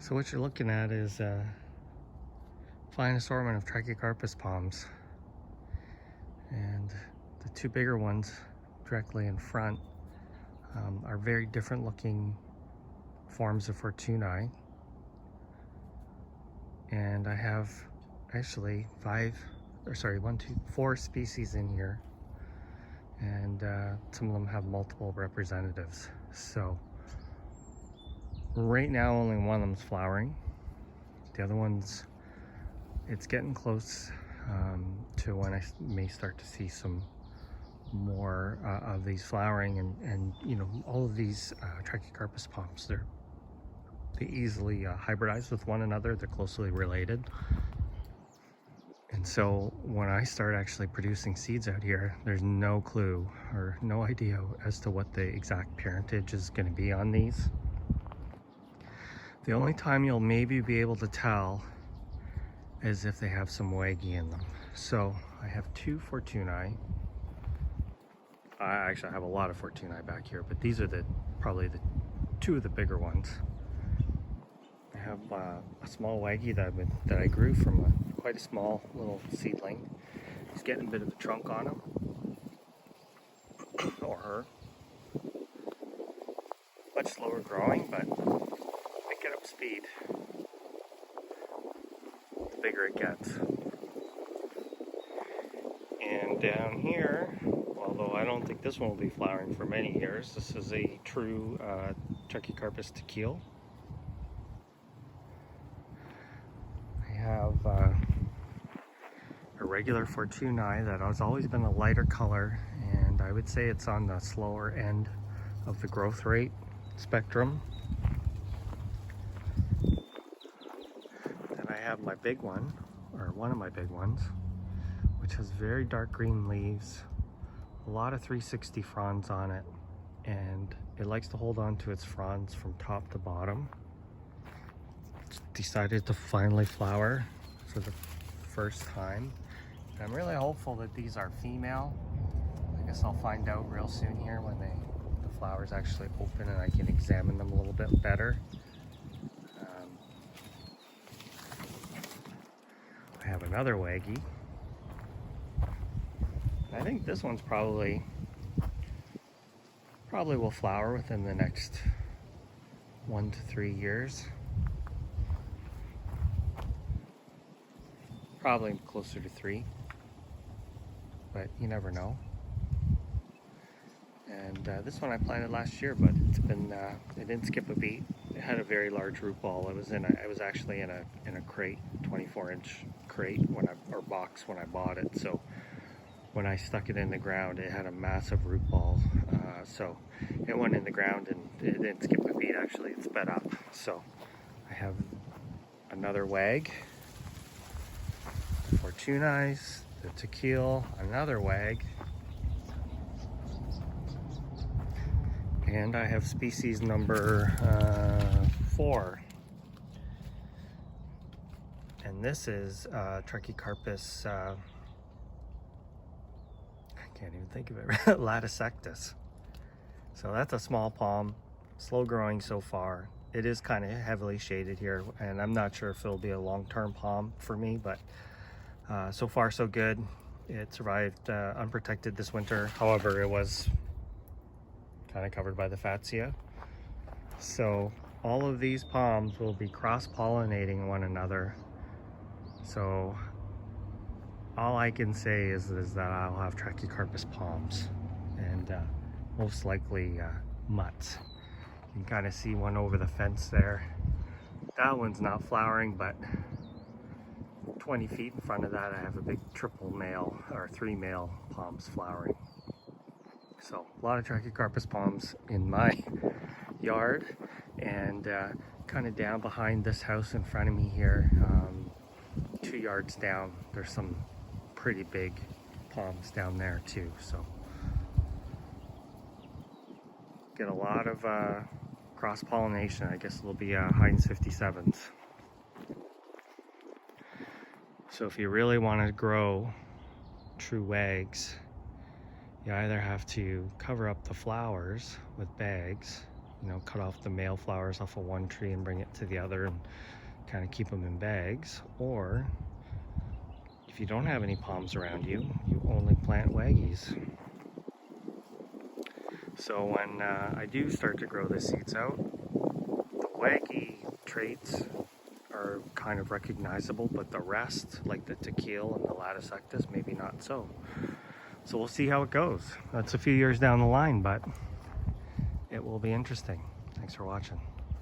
So what you're looking at is a fine assortment of Trachycarpus palms. And the two bigger ones directly in front are very different looking forms of Fortunae. And I have actually four species in here. And some of them have multiple representatives. So right now only one of them's flowering. The other one's, it's getting close to when I may start to see some more of these flowering, and you know, all of these Trachycarpus palms, they easily hybridize with one another. They're closely related. And so when I start actually producing seeds out here, there's no clue or no idea as to what the exact parentage is going to be on these. The only time you'll maybe be able to tell is if they have some waggy in them. So I have two Fortunae. I actually have a lot of Fortunae back here, but these are probably the two of the bigger ones. I have a small waggy that I grew from quite a small little seedling. He's getting a bit of a trunk on him, or her. Much slower growing, but pick it up speed the bigger it gets. And down here, although I don't think this one will be flowering for many years, this is a true Trachycarpus tequil. I have a regular Fortunae that has always been a lighter color, and I would say it's on the slower end of the growth rate spectrum. Then I have my big one, or one of my big ones, which has very dark green leaves, a lot of 360 fronds on it, and it likes to hold on to its fronds from top to bottom. It's decided to finally flower for the first time. And I'm really hopeful that these are female. I guess I'll find out real soon here when the flowers actually open and I can examine them a little bit better. I have another waggy. I think this one's probably will flower within the next 1 to 3 years. Probably closer to 3, but you never know. And this one I planted last year, but it's been it didn't skip a beat. It had a very large root ball. It was actually in a crate, 24-inch crate box when I bought it. So when I stuck it in the ground, it had a massive root ball. So it went in the ground and it didn't skip a beat. Actually, it sped up. So I have another wag, the Fortunae, the tequil, another wag. And I have species number 4. And this is Trachycarpus, I can't even think of it, Latisectus. So that's a small palm, slow growing so far. It is kind of heavily shaded here, and I'm not sure if it'll be a long-term palm for me, but so far so good. It survived unprotected this winter. However, it was kind of covered by the fatsia. So all of these palms will be cross-pollinating one another. So all I can say is that I'll have Trachycarpus palms, and most likely mutts. You can kind of see one over the fence there. That one's not flowering, but 20 feet in front of that I have a big triple male, or 3 male palms flowering. So a lot of Trachycarpus palms in my yard, and kind of down behind this house in front of me here, 2 yards down, there's some pretty big palms down there too. So get a lot of cross-pollination. I guess it'll be Heinz 57s. So if you really want to grow true wags, you either have to cover up the flowers with bags, you know, cut off the male flowers off of one tree and bring it to the other and kind of keep them in bags. Or if you don't have any palms around you, you only plant waggies. So when I do start to grow the seeds out, the waggy traits are kind of recognizable, but the rest, like the tequil and the latisectus, maybe not so. So we'll see how it goes. That's a few years down the line, but it will be interesting. Thanks for watching.